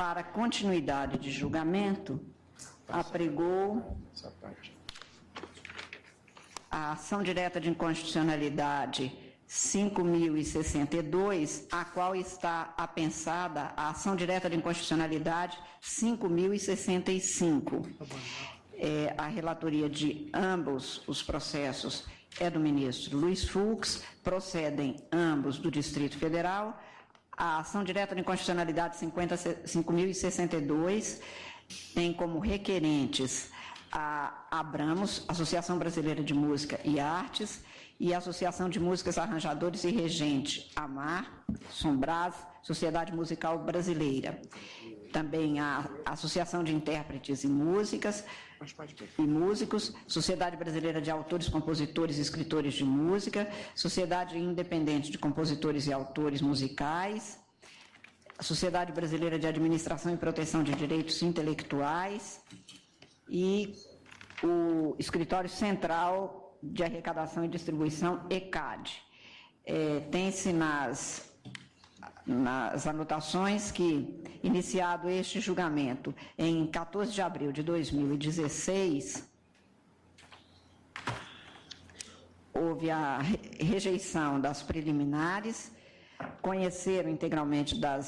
para continuidade de julgamento, apregou a ação direta de inconstitucionalidade 5.062, a qual está apensada a ação direta de inconstitucionalidade 5.065. A relatoria de ambos os processos é do ministro Luiz Fux, procedem ambos do Distrito Federal. A ação direta de inconstitucionalidade 5.062 tem como requerentes a Abramos, Associação Brasileira de Música e Artes, e a Associação de Músicos Arranjadores e Regente, AMAR, Sombras, Sociedade Musical Brasileira. Também a Associação de Intérpretes e Músicos, Sociedade Brasileira de Autores, Compositores e Escritores de Música, Sociedade Independente de Compositores e Autores Musicais, a Sociedade Brasileira de Administração e Proteção de Direitos Intelectuais e o Escritório Central de Arrecadação e Distribuição, ECAD. Tem-se nas anotações que, iniciado este julgamento em 14 de abril de 2016, houve a rejeição das preliminares, conheceram integralmente da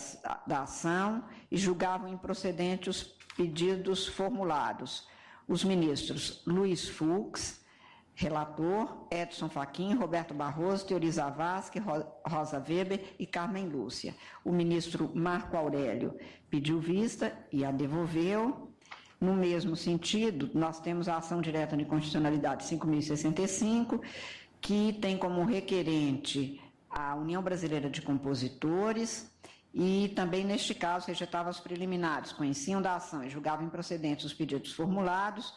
ação e julgavam improcedentes os pedidos formulados. Os ministros Luiz Fux, relator, Edson Fachin, Roberto Barroso, Teori Zavascki, Rosa Weber e Carmen Lúcia. O ministro Marco Aurélio pediu vista e a devolveu. No mesmo sentido, nós temos a ação direta de inconstitucionalidade 5.065, que tem como requerente a União Brasileira de Compositores e também, neste caso, rejeitava os preliminares, conheciam da ação e julgavam improcedentes os pedidos formulados,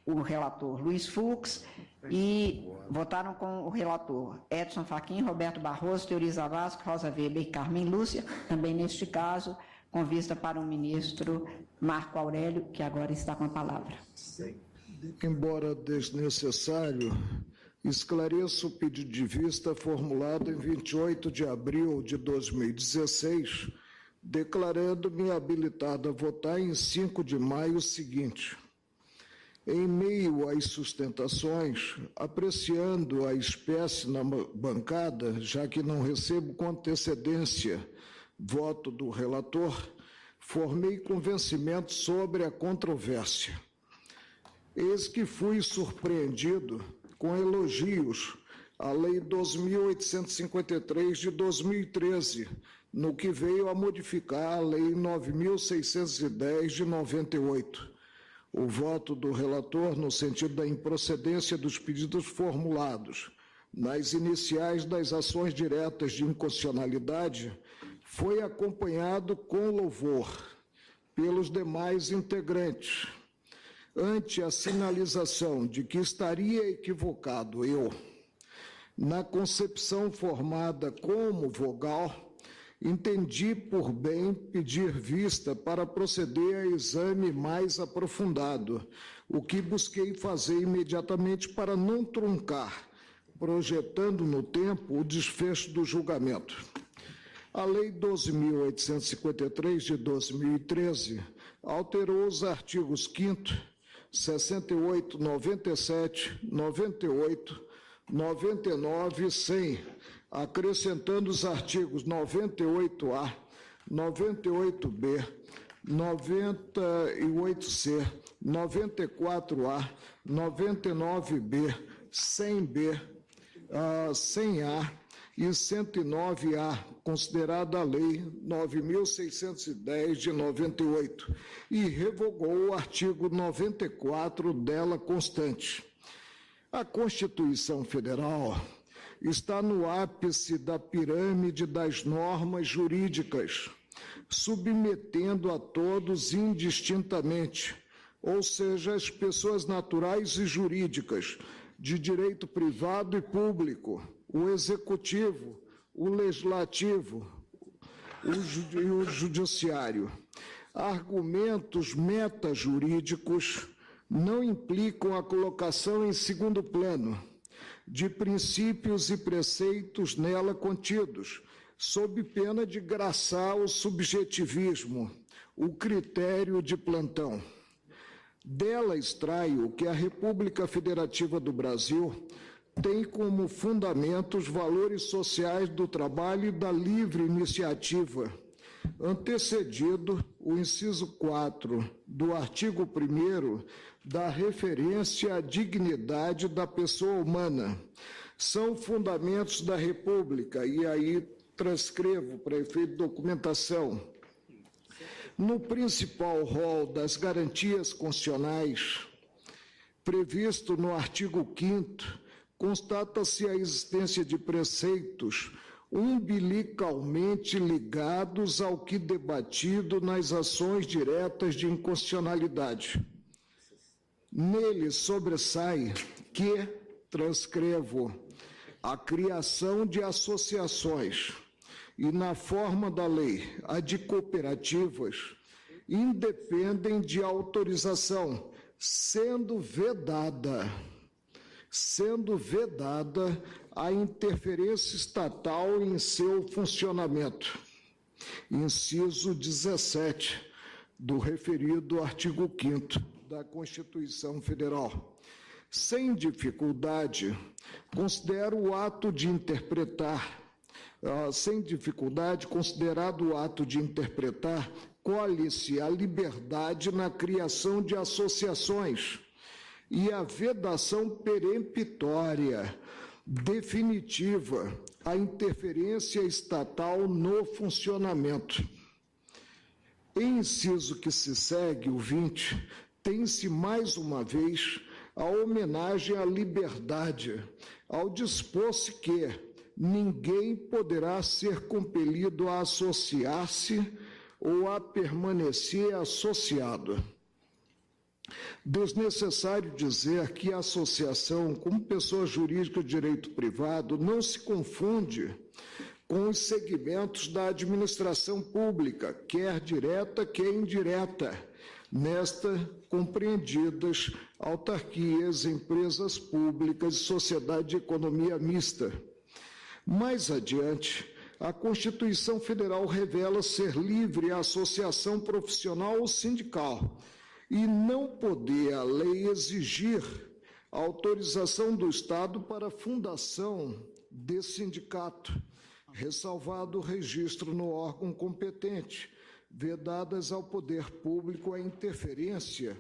o relator Luiz Fux, e votaram com o relator Edson Fachin, Roberto Barroso, Teori Zavascki, Rosa Weber e Carmen Lúcia, também neste caso, com vista para o ministro Marco Aurélio, que agora está com a palavra. Embora desnecessário, esclareço o pedido de vista formulado em 28 de abril de 2016, declarando-me habilitado a votar em 5 de maio seguinte. Em meio às sustentações, apreciando a espécie na bancada, já que não recebo com antecedência voto do relator, formei convencimento sobre a controvérsia. Eis que fui surpreendido com elogios à Lei 2.853 de 2013, no que veio a modificar a Lei 9.610 de 98. O voto do relator no sentido da improcedência dos pedidos formulados nas iniciais das ações diretas de inconstitucionalidade foi acompanhado com louvor pelos demais integrantes. Ante a sinalização de que estaria equivocado eu, na concepção formada como vogal, entendi por bem pedir vista para proceder a exame mais aprofundado, o que busquei fazer imediatamente para não truncar, projetando no tempo o desfecho do julgamento. A Lei 12.853 de 2013 alterou os artigos 5º, 68, 97, 98, 99 e 100, acrescentando os artigos 98A, 98B, 98C, 94A, 99B, 100B, 100A e 109A, considerada a Lei 9.610 de 98, e revogou o artigo 94 dela constante. A Constituição Federal está no ápice da pirâmide das normas jurídicas, submetendo a todos indistintamente, ou seja, as pessoas naturais e jurídicas, de direito privado e público, o executivo, o legislativo e o judiciário. Argumentos metajurídicos não implicam a colocação em segundo plano de princípios e preceitos nela contidos, sob pena de graçar o subjetivismo, o critério de plantão. Dela extraio que a República Federativa do Brasil tem como fundamento os valores sociais do trabalho e da livre iniciativa, antecedido o inciso 4 do artigo 1º da referência à dignidade da pessoa humana. São fundamentos da República, e aí transcrevo para efeito de documentação. No principal rol das garantias constitucionais, previsto no artigo 5º, constata-se a existência de preceitos umbilicalmente ligados ao que debatido nas ações diretas de inconstitucionalidade. Nele sobressai que, transcrevo, a criação de associações e, na forma da lei, a de cooperativas, independem de autorização, sendo vedada a interferência estatal em seu funcionamento. Inciso 17 do referido artigo 5º da Constituição Federal. Sem dificuldade, considero o ato de interpretar, considerado o ato de interpretar, colhe-se a liberdade na criação de associações e a vedação peremptória, definitiva, a interferência estatal no funcionamento. Em inciso que se segue, o 20, tem-se mais uma vez a homenagem à liberdade, ao dispor-se que ninguém poderá ser compelido a associar-se ou a permanecer associado. Desnecessário dizer que a associação, como pessoa jurídica de direito privado, não se confunde com os segmentos da administração pública, quer direta, quer indireta, nesta compreendidas autarquias, empresas públicas e sociedade de economia mista. Mais adiante, a Constituição Federal revela ser livre a associação profissional ou sindical e não poder a lei exigir a autorização do Estado para a fundação de sindicato, ressalvado o registro no órgão competente, vedadas ao poder público a interferência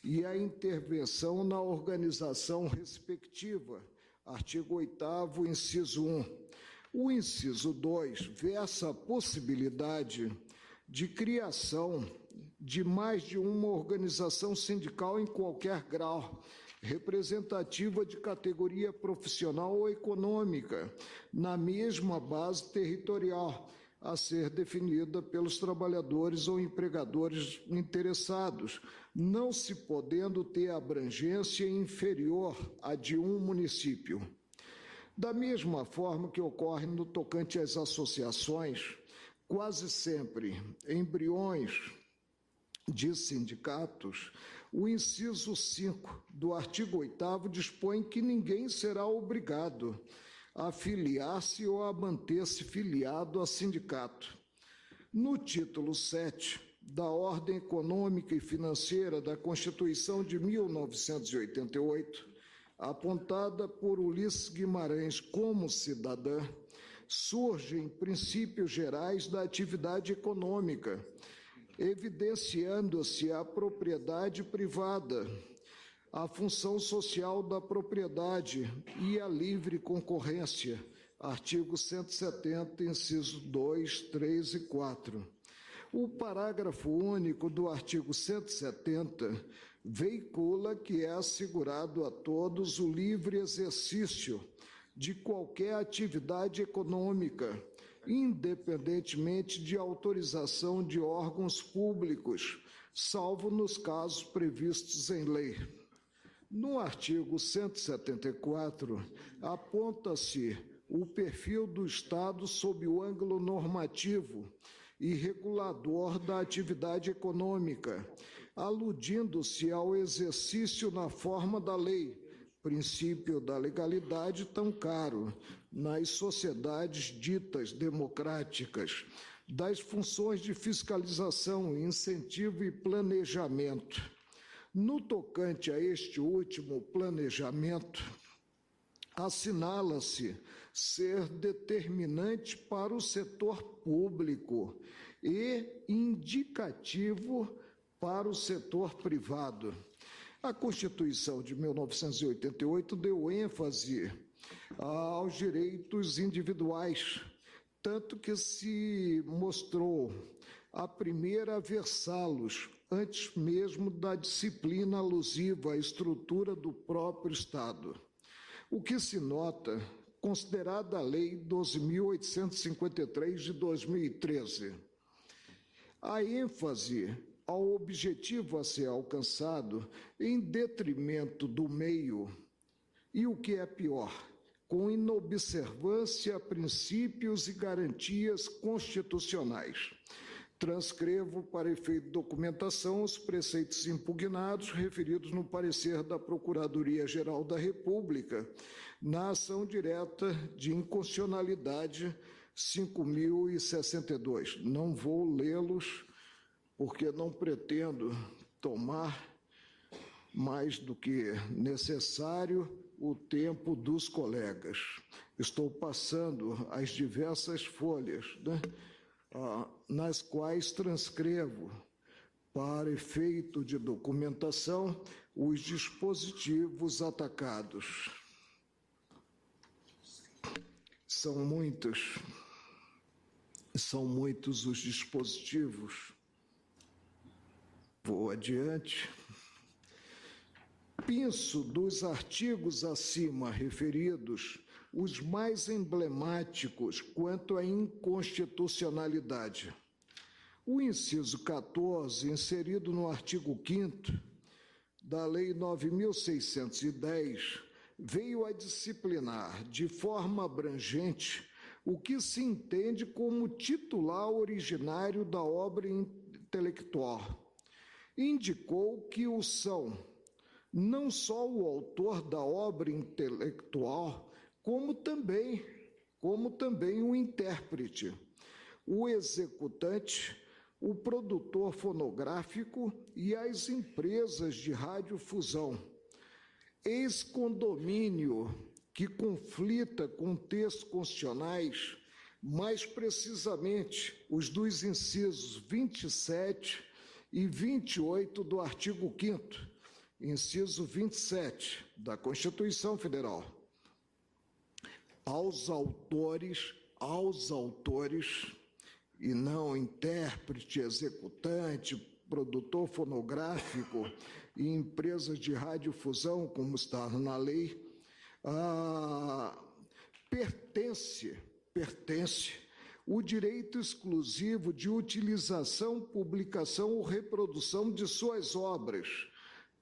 e a intervenção na organização respectiva. Artigo 8º, inciso 1. O inciso 2 versa a possibilidade de criação de mais de uma organização sindical em qualquer grau, representativa de categoria profissional ou econômica, na mesma base territorial, a ser definida pelos trabalhadores ou empregadores interessados, não se podendo ter abrangência inferior à de um município. Da mesma forma que ocorre no tocante às associações, quase sempre embriões de sindicatos, o inciso 5 do artigo 8º dispõe que ninguém será obrigado a filiar-se ou a manter-se filiado a sindicato. No título 7 da Ordem Econômica e Financeira da Constituição de 1988, apontada por Ulisses Guimarães como cidadã, surgem princípios gerais da atividade econômica, evidenciando-se a propriedade privada, a função social da propriedade e a livre concorrência, artigo 170, incisos 2, 3 e 4. O parágrafo único do artigo 170 veicula que é assegurado a todos o livre exercício de qualquer atividade econômica, independentemente de autorização de órgãos públicos, salvo nos casos previstos em lei. No artigo 174, aponta-se o perfil do Estado sob o ângulo normativo e regulador da atividade econômica, aludindo-se ao exercício na forma da lei, princípio da legalidade tão caro nas sociedades ditas democráticas, das funções de fiscalização, incentivo e planejamento. No tocante a este último planejamento, assinala-se ser determinante para o setor público e indicativo para o setor privado. A Constituição de 1988 deu ênfase aos direitos individuais, tanto que se mostrou a primeira a versá-los, antes mesmo da disciplina alusiva à estrutura do próprio Estado. O que se nota, considerada a Lei 12.853 de 2013, a ênfase ao objetivo a ser alcançado em detrimento do meio e, o que é pior, com inobservância a princípios e garantias constitucionais. Transcrevo para efeito de documentação os preceitos impugnados referidos no parecer da Procuradoria-Geral da República na ação direta de inconstitucionalidade 5.062. Não vou lê-los porque não pretendo tomar mais do que necessário o tempo dos colegas. Estou passando as diversas folhas, nas quais transcrevo, para efeito de documentação, os dispositivos atacados. São muitos os dispositivos. Vou adiante. Penso dos artigos acima referidos os mais emblemáticos quanto à inconstitucionalidade. O inciso 14, inserido no artigo 5º da Lei 9.610, veio a disciplinar de forma abrangente o que se entende como titular originário da obra intelectual. Indicou que o são não só o autor da obra intelectual, como também o intérprete, o executante, o produtor fonográfico e as empresas de radiodifusão. Ex-condomínio que conflita com textos constitucionais, mais precisamente os dos incisos 27 e 28 do artigo 5º, inciso 27 da Constituição Federal. Aos autores, e não intérprete, executante, produtor fonográfico e empresas de radiodifusão, como está na lei, pertence o direito exclusivo de utilização, publicação ou reprodução de suas obras,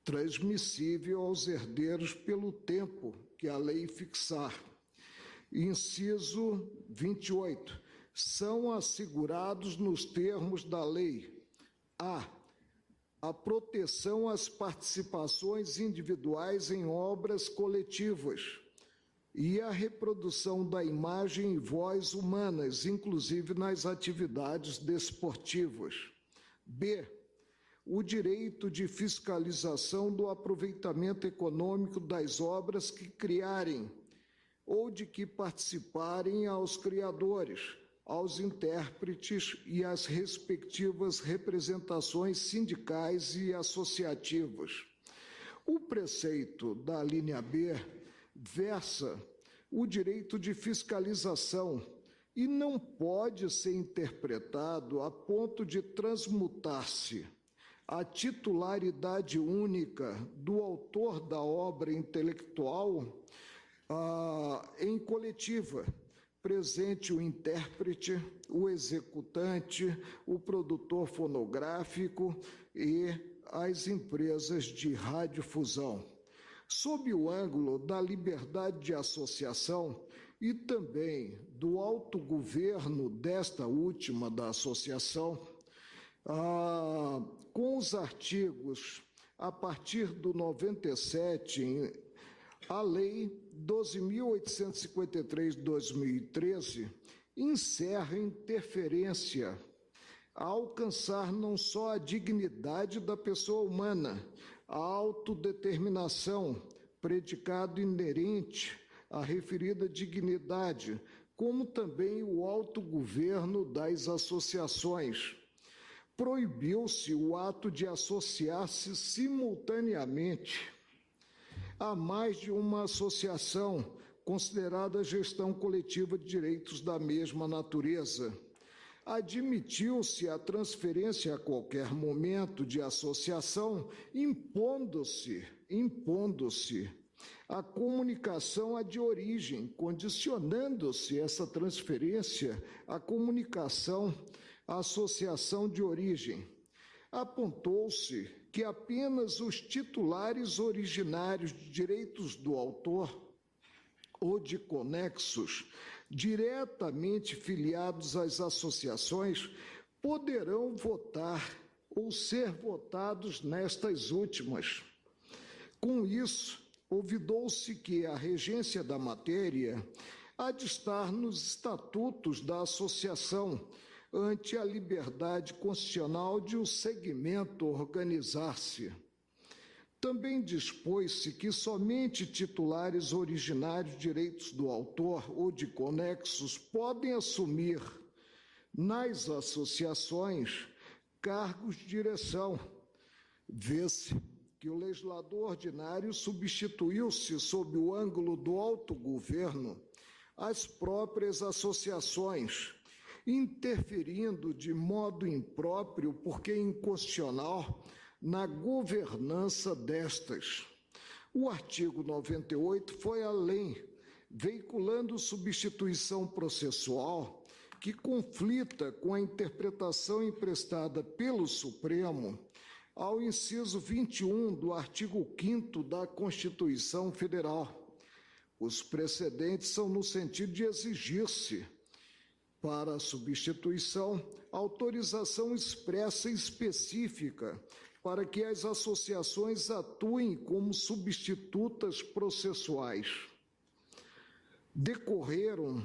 transmissível aos herdeiros pelo tempo que a lei fixar. Inciso 28. São assegurados nos termos da lei a proteção às participações individuais em obras coletivas e a reprodução da imagem e voz humanas, inclusive nas atividades desportivas. B. O direito de fiscalização do aproveitamento econômico das obras que criarem ou de que participarem aos criadores, aos intérpretes e às respectivas representações sindicais e associativas. O preceito da linha B versa o direito de fiscalização e não pode ser interpretado a ponto de transmutar-se a titularidade única do autor da obra intelectual em coletiva, presente o intérprete, o executante, o produtor fonográfico e as empresas de radiodifusão. Sob o ângulo da liberdade de associação e também do autogoverno desta última da associação, com os artigos a partir do 97, a Lei 12.853 de 2013 encerra interferência a alcançar não só a dignidade da pessoa humana, a autodeterminação, predicado inerente à referida dignidade, como também o autogoverno das associações. Proibiu-se o ato de associar-se simultaneamente a mais de uma associação, considerada gestão coletiva de direitos da mesma natureza. Admitiu-se a transferência a qualquer momento de associação, impondo-se a comunicação a de origem, condicionando-se essa transferência à comunicação, à associação de origem. Apontou-se que apenas os titulares originários de direitos do autor ou de conexos diretamente filiados às associações poderão votar ou ser votados nestas últimas. Com isso, ouvidou-se que a regência da matéria há de estar nos estatutos da associação, ante a liberdade constitucional de o segmento organizar-se. Também dispôs-se que somente titulares originários de direitos do autor ou de conexos podem assumir nas associações cargos de direção. Vê-se que o legislador ordinário substituiu-se, sob o ângulo do autogoverno, as próprias associações, interferindo de modo impróprio, porque inconstitucional, na governança destas. O artigo 98 foi além, veiculando substituição processual que conflita com a interpretação emprestada pelo Supremo ao inciso 21 do artigo 5º da Constituição Federal. Os precedentes são no sentido de exigir-se, para a substituição, autorização expressa e específica para que as associações atuem como substitutas processuais. Decorreram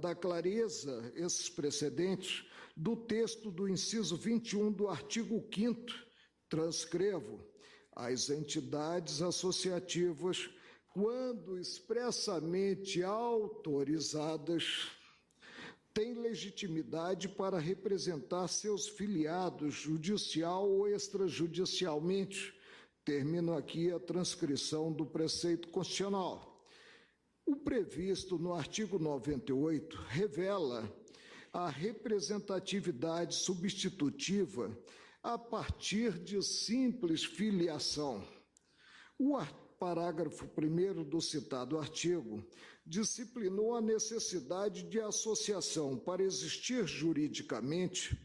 da clareza esses precedentes do texto do inciso 21 do artigo 5º, transcrevo, as entidades associativas, quando expressamente autorizadas, têm legitimidade para representar seus filiados judicial ou extrajudicialmente. Termino aqui a transcrição do preceito constitucional. O previsto no artigo 98 revela a representatividade substitutiva a partir de simples filiação. O parágrafo 1º do citado artigo disciplinou a necessidade de associação para existir juridicamente,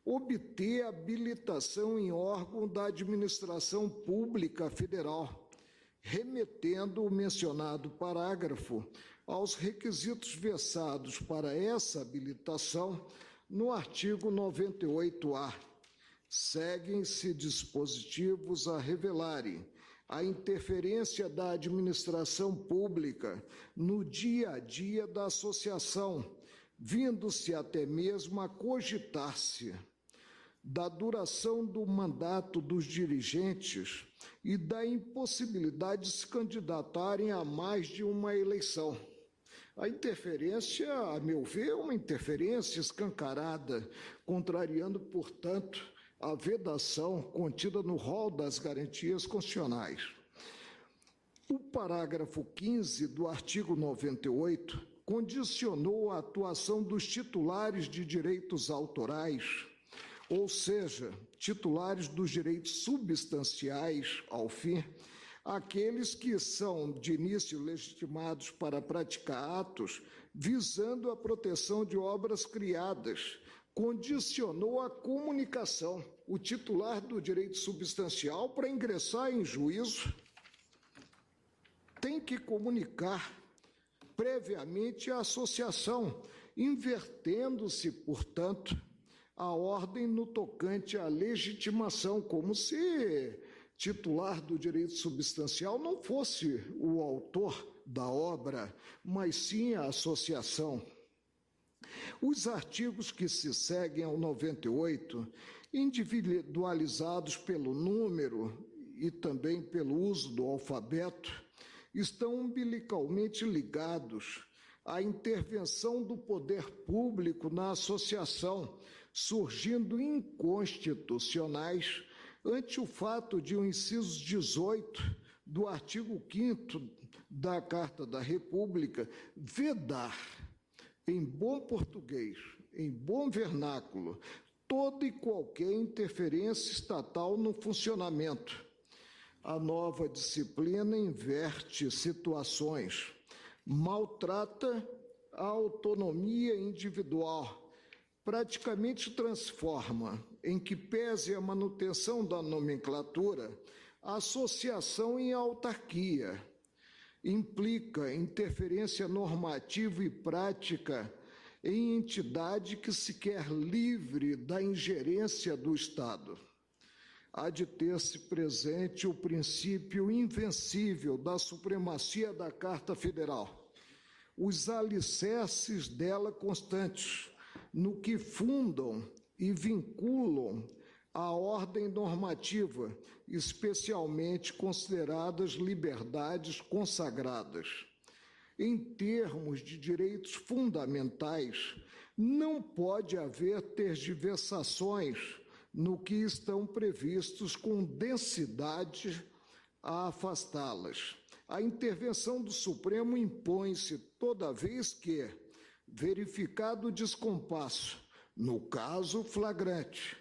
obter habilitação em órgão da administração pública federal, remetendo o mencionado parágrafo aos requisitos versados para essa habilitação no artigo 98-A. Seguem-se dispositivos a revelarem a interferência da administração pública no dia a dia da associação, vindo-se até mesmo a cogitar-se da duração do mandato dos dirigentes e da impossibilidade de se candidatarem a mais de uma eleição. A interferência, a meu ver, é uma interferência escancarada, contrariando, portanto, a vedação contida no rol das garantias constitucionais. O parágrafo 15 do artigo 98 condicionou a atuação dos titulares de direitos autorais, ou seja, titulares dos direitos substanciais, ao fim, aqueles que são de início legitimados para praticar atos visando a proteção de obras criadas, condicionou a comunicação. O titular do direito substancial, para ingressar em juízo, tem que comunicar previamente a associação, invertendo-se, portanto, a ordem no tocante à legitimação, como se titular do direito substancial não fosse o autor da obra, mas sim a associação. Os artigos que se seguem ao 98, individualizados pelo número e também pelo uso do alfabeto, estão umbilicalmente ligados à intervenção do poder público na associação, surgindo inconstitucionais ante o fato de o inciso 18 do artigo 5º da Carta da República vedar, em bom português, em bom vernáculo, toda e qualquer interferência estatal no funcionamento. A nova disciplina inverte situações, maltrata a autonomia individual, praticamente transforma, em que pese a manutenção da nomenclatura, a associação em autarquia, implica interferência normativa e prática em entidade que se quer livre da ingerência do Estado. Há de ter-se presente o princípio invencível da supremacia da Carta Federal, os alicerces dela constantes, no que fundam e vinculam a ordem normativa, especialmente consideradas liberdades consagradas. Em termos de direitos fundamentais, não pode haver tergiversações no que estão previstos com densidade a afastá-las. A intervenção do Supremo impõe-se toda vez que, verificado o descompasso, no caso flagrante,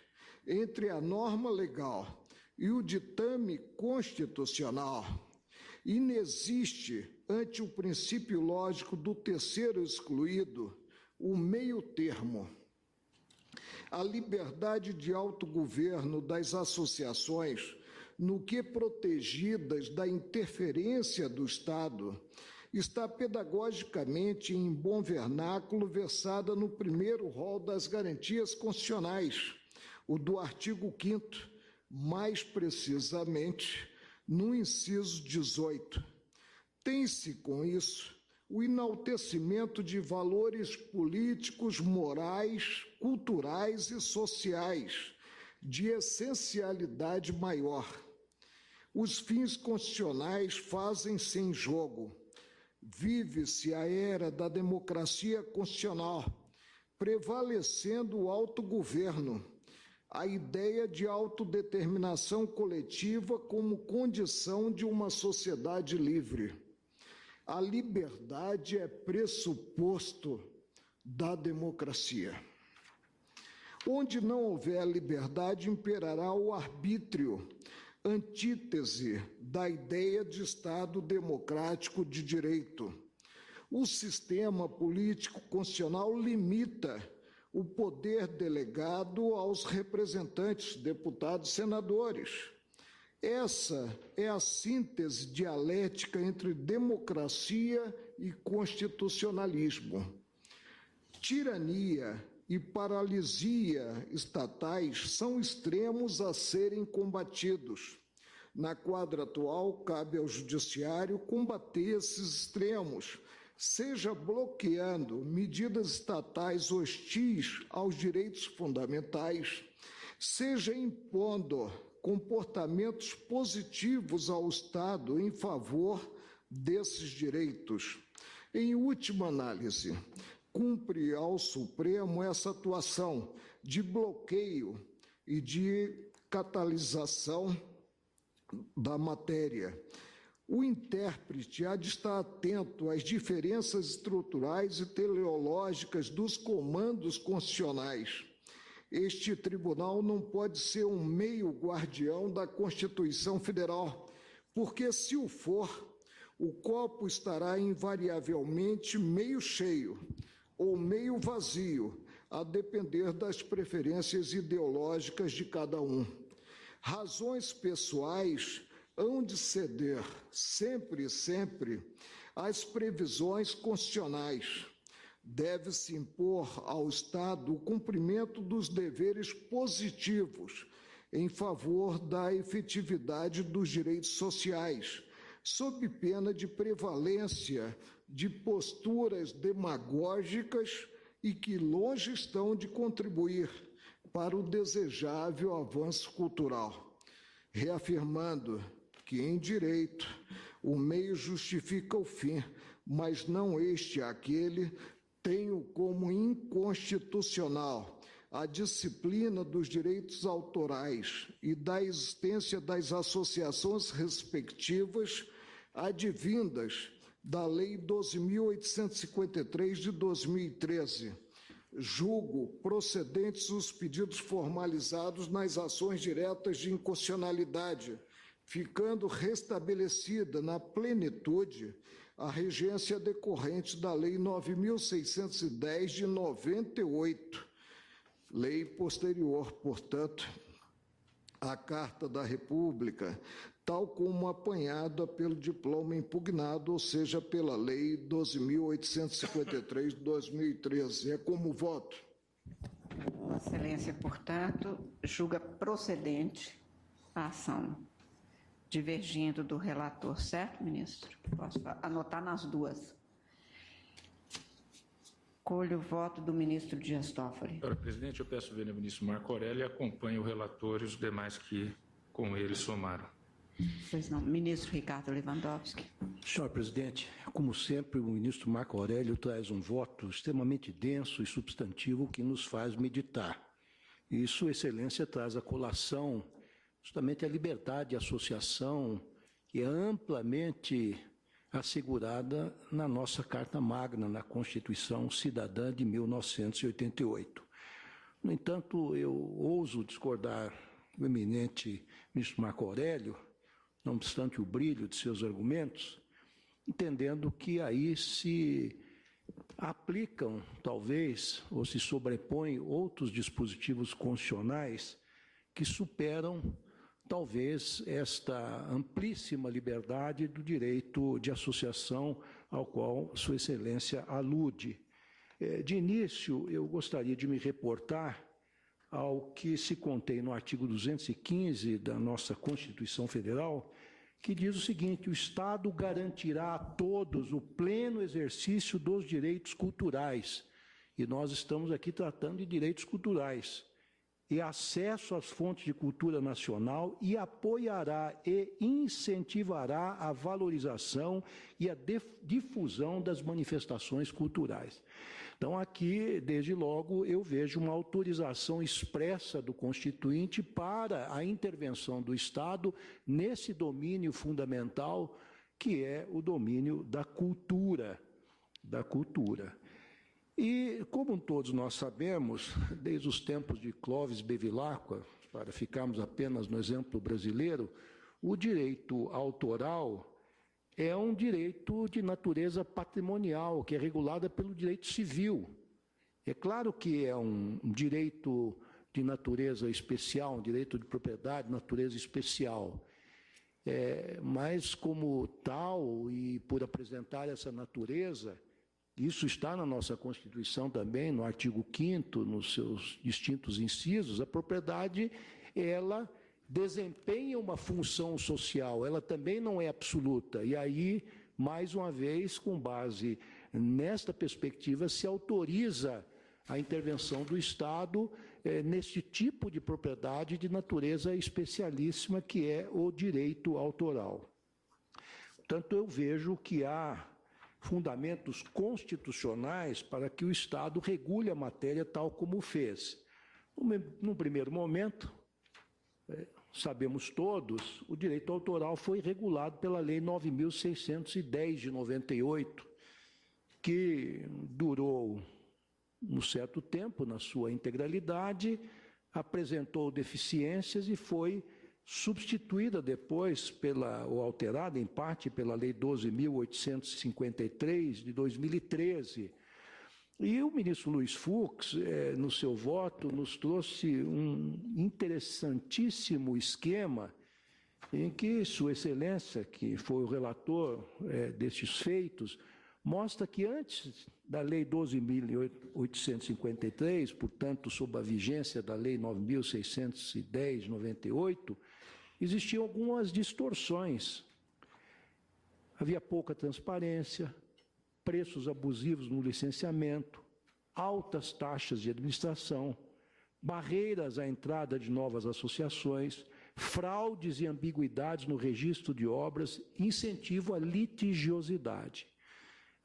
entre a norma legal e o ditame constitucional, inexiste, ante o princípio lógico do terceiro excluído, o meio termo. A liberdade de autogoverno das associações, no que protegidas da interferência do Estado, está pedagogicamente em bom vernáculo versada no primeiro rol das garantias constitucionais, o do artigo 5º, mais precisamente no inciso 18. Tem-se com isso o enaltecimento de valores políticos, morais, culturais e sociais de essencialidade maior. Os fins constitucionais fazem-se em jogo. Vive-se a era da democracia constitucional, prevalecendo o autogoverno, a ideia de autodeterminação coletiva como condição de uma sociedade livre. A liberdade é pressuposto da democracia. Onde não houver liberdade, imperará o arbítrio, antítese da ideia de Estado democrático de direito. O sistema político constitucional limita o poder delegado aos representantes, deputados e senadores. Essa é a síntese dialética entre democracia e constitucionalismo. Tirania e paralisia estatais são extremos a serem combatidos. Na quadra atual, cabe ao Judiciário combater esses extremos, seja bloqueando medidas estatais hostis aos direitos fundamentais, seja impondo comportamentos positivos ao Estado em favor desses direitos. Em última análise, cumpre ao Supremo essa atuação de bloqueio e de catalisação da matéria. O intérprete há de estar atento às diferenças estruturais e teleológicas dos comandos constitucionais. Este tribunal não pode ser um meio guardião da Constituição Federal, porque, se o for, o copo estará invariavelmente meio cheio ou meio vazio, a depender das preferências ideológicas de cada um. Razões pessoais hão de ceder, sempre, às previsões constitucionais. Deve-se impor ao Estado o cumprimento dos deveres positivos em favor da efetividade dos direitos sociais, sob pena de prevalência de posturas demagógicas e que longe estão de contribuir para o desejável avanço cultural, reafirmando que, em direito, o meio justifica o fim, mas não este aquele, tenho como inconstitucional a disciplina dos direitos autorais e da existência das associações respectivas advindas da Lei 12.853 de 2013. Julgo procedentes os pedidos formalizados nas ações diretas de inconstitucionalidade, ficando restabelecida na plenitude a regência decorrente da Lei 9.610 de 98, lei posterior, portanto, à Carta da República, tal como apanhada pelo diploma impugnado, ou seja, pela Lei 12.853 de 2013. É como voto. Vossa Excelência, portanto, julga procedente a ação, divergindo do relator, certo, ministro? Posso anotar nas duas. Colho o voto do ministro Dias Toffoli. Senhora presidente, eu peço ao vereador ministro Marco Aurélio e acompanhe o relator e os demais que com ele somaram. Pois não. Ministro Ricardo Lewandowski. Senhor presidente, como sempre, o ministro Marco Aurélio traz um voto extremamente denso e substantivo que nos faz meditar. E Sua Excelência traz à colação justamente a liberdade de associação, que é amplamente assegurada na nossa Carta Magna, na Constituição Cidadã de 1988. No entanto, eu ouso discordar do eminente ministro Marco Aurélio, não obstante o brilho de seus argumentos, entendendo que aí se aplicam, talvez, ou se sobrepõem outros dispositivos constitucionais que superam, talvez, esta amplíssima liberdade do direito de associação ao qual Sua Excelência alude. De início, eu gostaria de me reportar ao que se contém no artigo 215 da nossa Constituição Federal, que diz o seguinte: o Estado garantirá a todos o pleno exercício dos direitos culturais, e nós estamos aqui tratando de direitos culturais, e acesso às fontes de cultura nacional, e apoiará e incentivará a valorização e a difusão das manifestações culturais. Então, aqui, desde logo, eu vejo uma autorização expressa do Constituinte para a intervenção do Estado nesse domínio fundamental, que é o domínio da cultura. E, como todos nós sabemos, desde os tempos de Clovis Bevilacqua, para ficarmos apenas no exemplo brasileiro, o direito autoral é um direito de natureza patrimonial, que é regulada pelo direito civil. É claro que é um direito de natureza especial, um direito de propriedade de natureza especial. Mas, como tal, e por apresentar essa natureza, isso está na nossa Constituição também, no artigo 5º, nos seus distintos incisos, a propriedade, ela desempenha uma função social, ela também não é absoluta. E aí, mais uma vez, com base nesta perspectiva, se autoriza a intervenção do Estado neste tipo de propriedade de natureza especialíssima, que é o direito autoral. Portanto, eu vejo que há fundamentos constitucionais para que o Estado regule a matéria tal como fez. Num primeiro momento, sabemos todos, o direito autoral foi regulado pela Lei 9.610 de 98, que durou um certo tempo na sua integralidade, apresentou deficiências e foi substituída depois ou alterada em parte pela Lei 12.853 de 2013. E o ministro Luiz Fux, no seu voto, nos trouxe um interessantíssimo esquema em que Sua Excelência, que foi o relator destes feitos, mostra que antes da Lei 12.853, portanto, sob a vigência da Lei 9.610 de 98, existiam algumas distorções. Havia pouca transparência, preços abusivos no licenciamento, altas taxas de administração, barreiras à entrada de novas associações, fraudes e ambiguidades no registro de obras, incentivo à litigiosidade.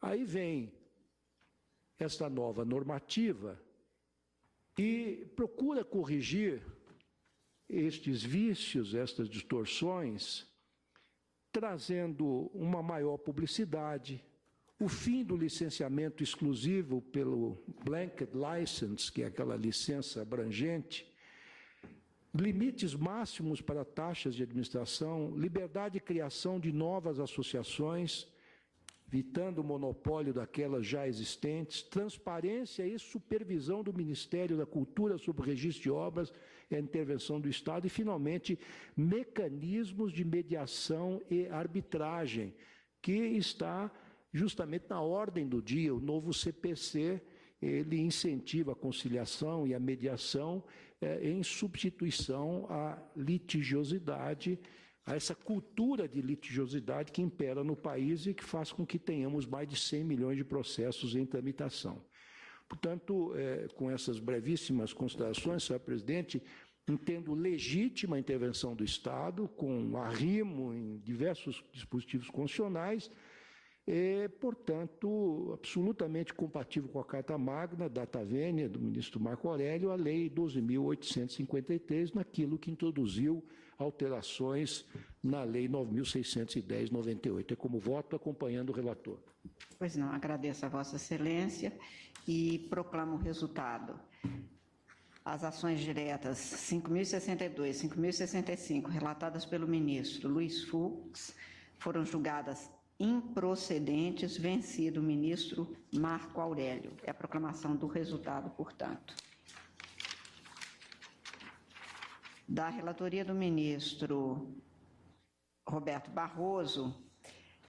Aí vem esta nova normativa e procura corrigir estes vícios, estas distorções, trazendo uma maior publicidade, o fim do licenciamento exclusivo pelo blanket license, que é aquela licença abrangente, limites máximos para taxas de administração, liberdade de criação de novas associações, evitando o monopólio daquelas já existentes, transparência e supervisão do Ministério da Cultura sobre o registro de obras e a intervenção do Estado, e, finalmente, mecanismos de mediação e arbitragem, que está justamente na ordem do dia. O novo CPC, ele incentiva a conciliação e a mediação em substituição à litigiosidade, a essa cultura de litigiosidade que impera no país e que faz com que tenhamos mais de 100 milhões de processos em tramitação. Portanto, com essas brevíssimas considerações, senhor presidente, entendo legítima a intervenção do Estado, com arrimo em diversos dispositivos constitucionais, portanto, absolutamente compatível com a Carta Magna, data vênia, do ministro Marco Aurélio, a Lei 12.853, naquilo que introduziu alterações na Lei 9.610/98. É como voto, acompanhando o relator. Pois não, agradeço a Vossa Excelência e proclamo o resultado. As ações diretas 5.062 e 5.065, relatadas pelo ministro Luiz Fux, foram julgadas improcedentes, vencido o ministro Marco Aurélio. É a proclamação do resultado, portanto. Da relatoria do ministro Roberto Barroso,